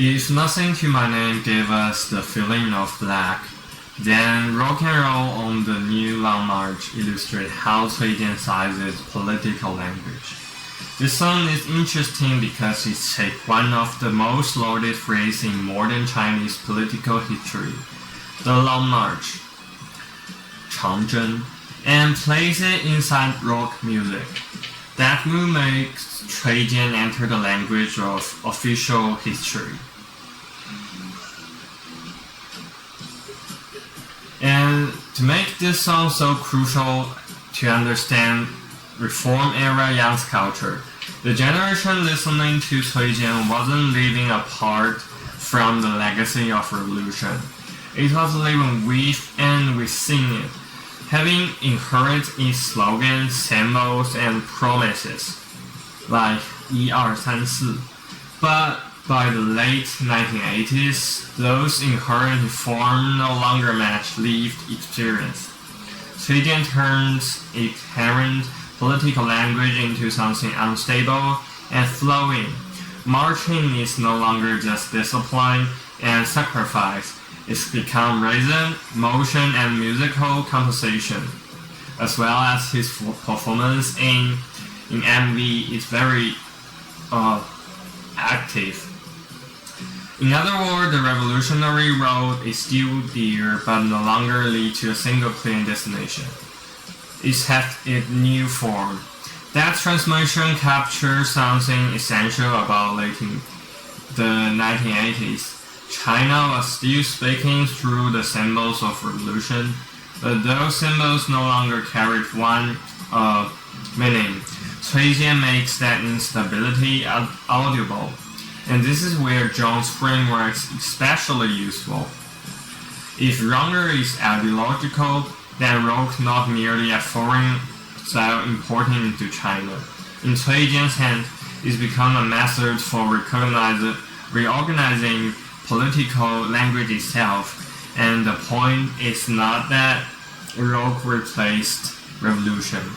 If Nothing to My Name gave us the feeling of black, then Rock and Roll on the New Long March illustrates how Cui Jian sizes political language. This song is interesting because it takes one of the most lauded phrases in modern Chinese political history, the Long March, 长征, and plays it inside rock music. That move makes Cui Jian enter the language of official history. And to make this song so crucial to understand Reform-era Yang's culture, the generation listening to Cui Jian wasn't living apart from the legacy of revolution. It was living with and within it, having inherent its slogans, symbols, and promises, like 1、2、3、4. But by the late 1980s, those inherent reforms no longer matched lived experience. Cui Jian turns inherent political language into something unstable and flowing. Marching is no longer just discipline and sacrifice. It's become rhythm, motion, and musical composition, as well as his performance in MV is very active. In other words, the revolutionary road is still there, but no longer lead to a single clear destination. It has a new form. That transformation captures something essential about the 1980s. China was still speaking through the symbols of revolution, but those symbols no longer carried one meaning. Cui Jian makes that instability audible, and this is where John's framework is especially useful. If genre is ideological, then rock not merely a foreign style imported into China. In Cui Jian's hand, it's become a method for reorganizing political language itself, and the point is not that rock replaced revolution.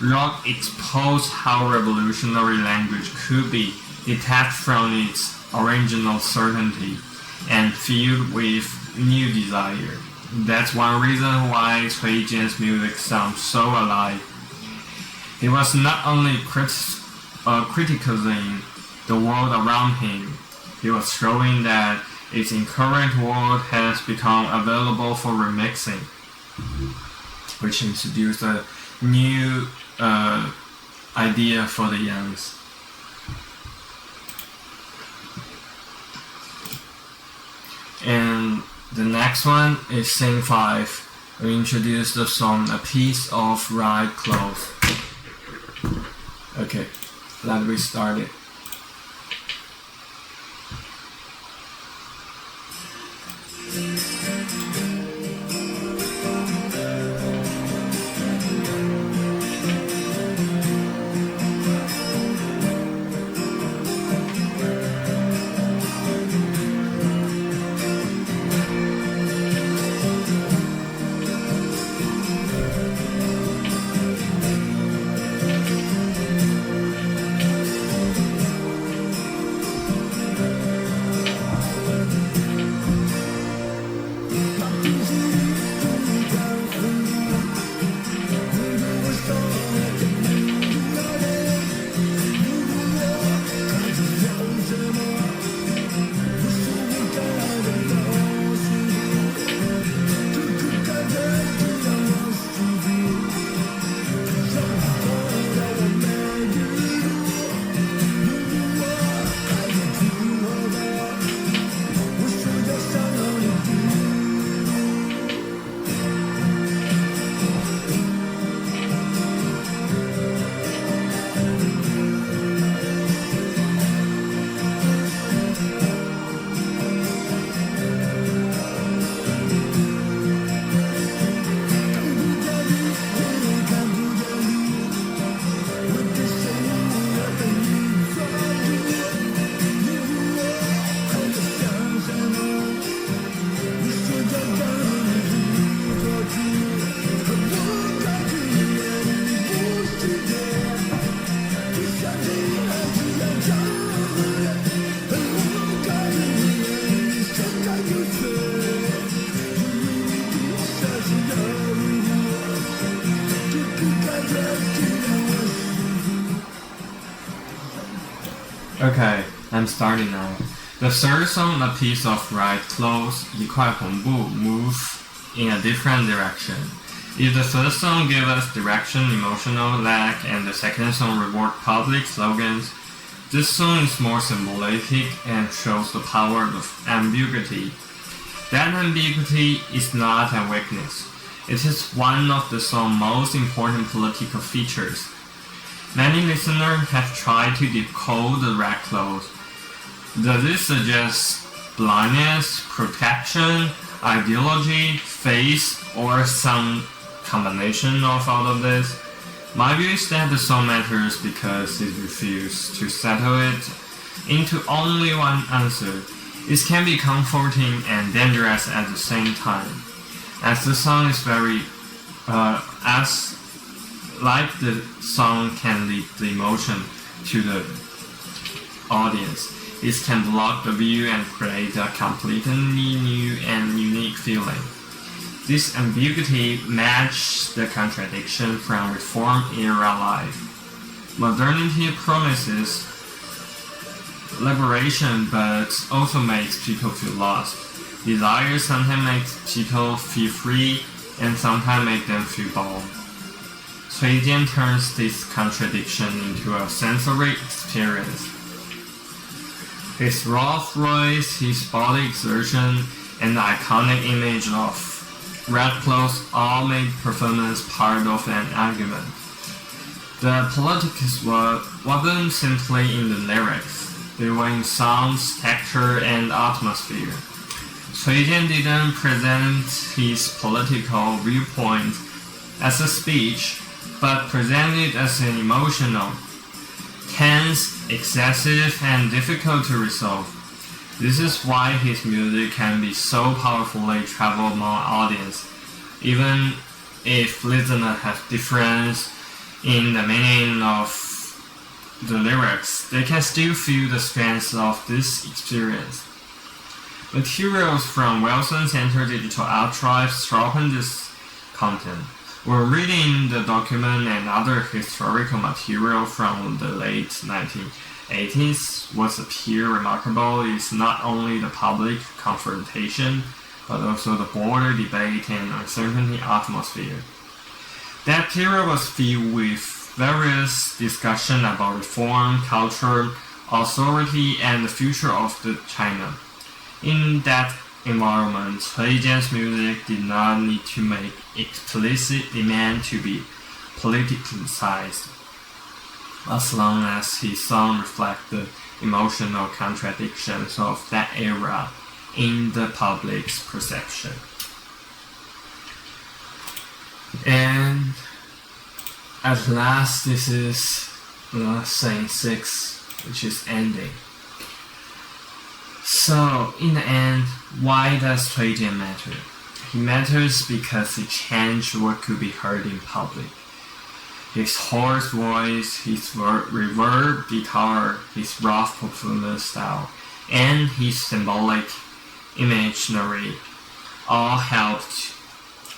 Rock exposed how revolutionary language could be detached from its original certainty and filled with new desire. That's one reason why Cui Jian's music sounds so alive. He was not only criticizing the world around him, he was showing that its inherent world has become available for remixing, which introduced a new idea for the Yangs. And the next one is Scene 5. We introduce the song A Piece of Right Cloth. Okay, let's restart it. Okay, I'm starting now. The third song, A Piece of Right Clothes, 一块红布, move in a different direction. If the first song gave us direction, emotional lack, and the second song reward public slogans, this song is more symbolic and shows the power of ambiguity. That ambiguity is not a weakness. It is one of the song's most important political features. Many listeners have tried to decode the red clothes. Does it suggest blindness, protection, ideology, faith, or some combination of all of this? My view is that the song matters because it refuses to settle it into only one answer. It can be comforting and dangerous at the same time. As the song is like the song can lead the emotion to the audience, it can block the view and create a completely new and unique feeling. This ambiguity matches the contradiction from Reform-era life. Modernity promises liberation but also makes people feel lost. Desire sometimes makes people feel free and sometimes makes them feel bound. Cui Jian turns this contradiction into a sensory experience. His rough voice, his body exertion, and the iconic image of red clothes all made performance part of an argument. The politics wasn't simply in the lyrics, they were in sounds, texture, and atmosphere. Cui Jian didn't present his political viewpoint as a speech, but presented as an emotional, tense, excessive, and difficult to resolve. This is why his music can be so powerfully travel among audience, even if listeners have difference in the meaning of the lyrics, they can still feel the strength of this experience. Materials from Wilson Center Digital Archives sharpen this content. When reading the document and other historical material from the late 1980s, what appears remarkable is not only the public confrontation, but also the border debate and uncertainty atmosphere. That period was filled with various discussions about reform, culture, authority, and the future of China. In that environment, Cui Jian's music did not need to make explicit demand to be politicized, as long as his song reflects the emotional contradictions of that era in the public's perception. And at last, this is Scene 6, which is ending. So, in the end, why does Cui Jian matter? He matters because he changed what could be heard in public. His hoarse voice, his reverb guitar, his rough performance style, and his symbolic imagery all helped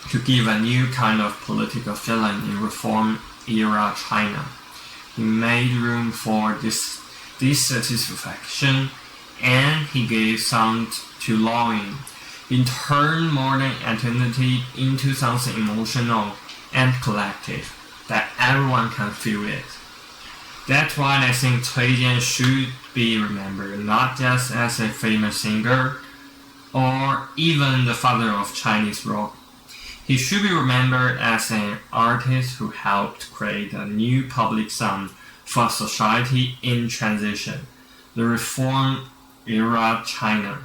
to give a new kind of political feeling in Reform-era China. He made room for dissatisfaction, and he gave sound to longing. He turned modern identity into something emotional and collective, that everyone can feel it. That's why I think Cui Jian should be remembered not just as a famous singer or even the father of Chinese rock. He should be remembered as an artist who helped create a new public sound for a society in transition, the Reform-era China.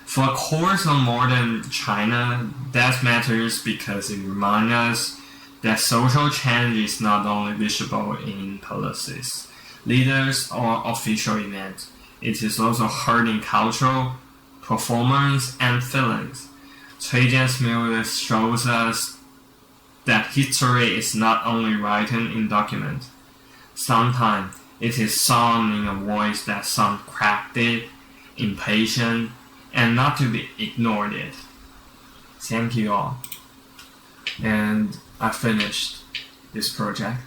For a course on modern China, that matters because it reminds us that social change is not only visible in policies, leaders, or official events. It is also heard in cultural, performance, and feelings. Cui Jian's music shows us that history is not only written in documents. Sometimes it is sung in a voice that sounds cracked, impatient, and not to be ignored. Thank you all. And I finished this project.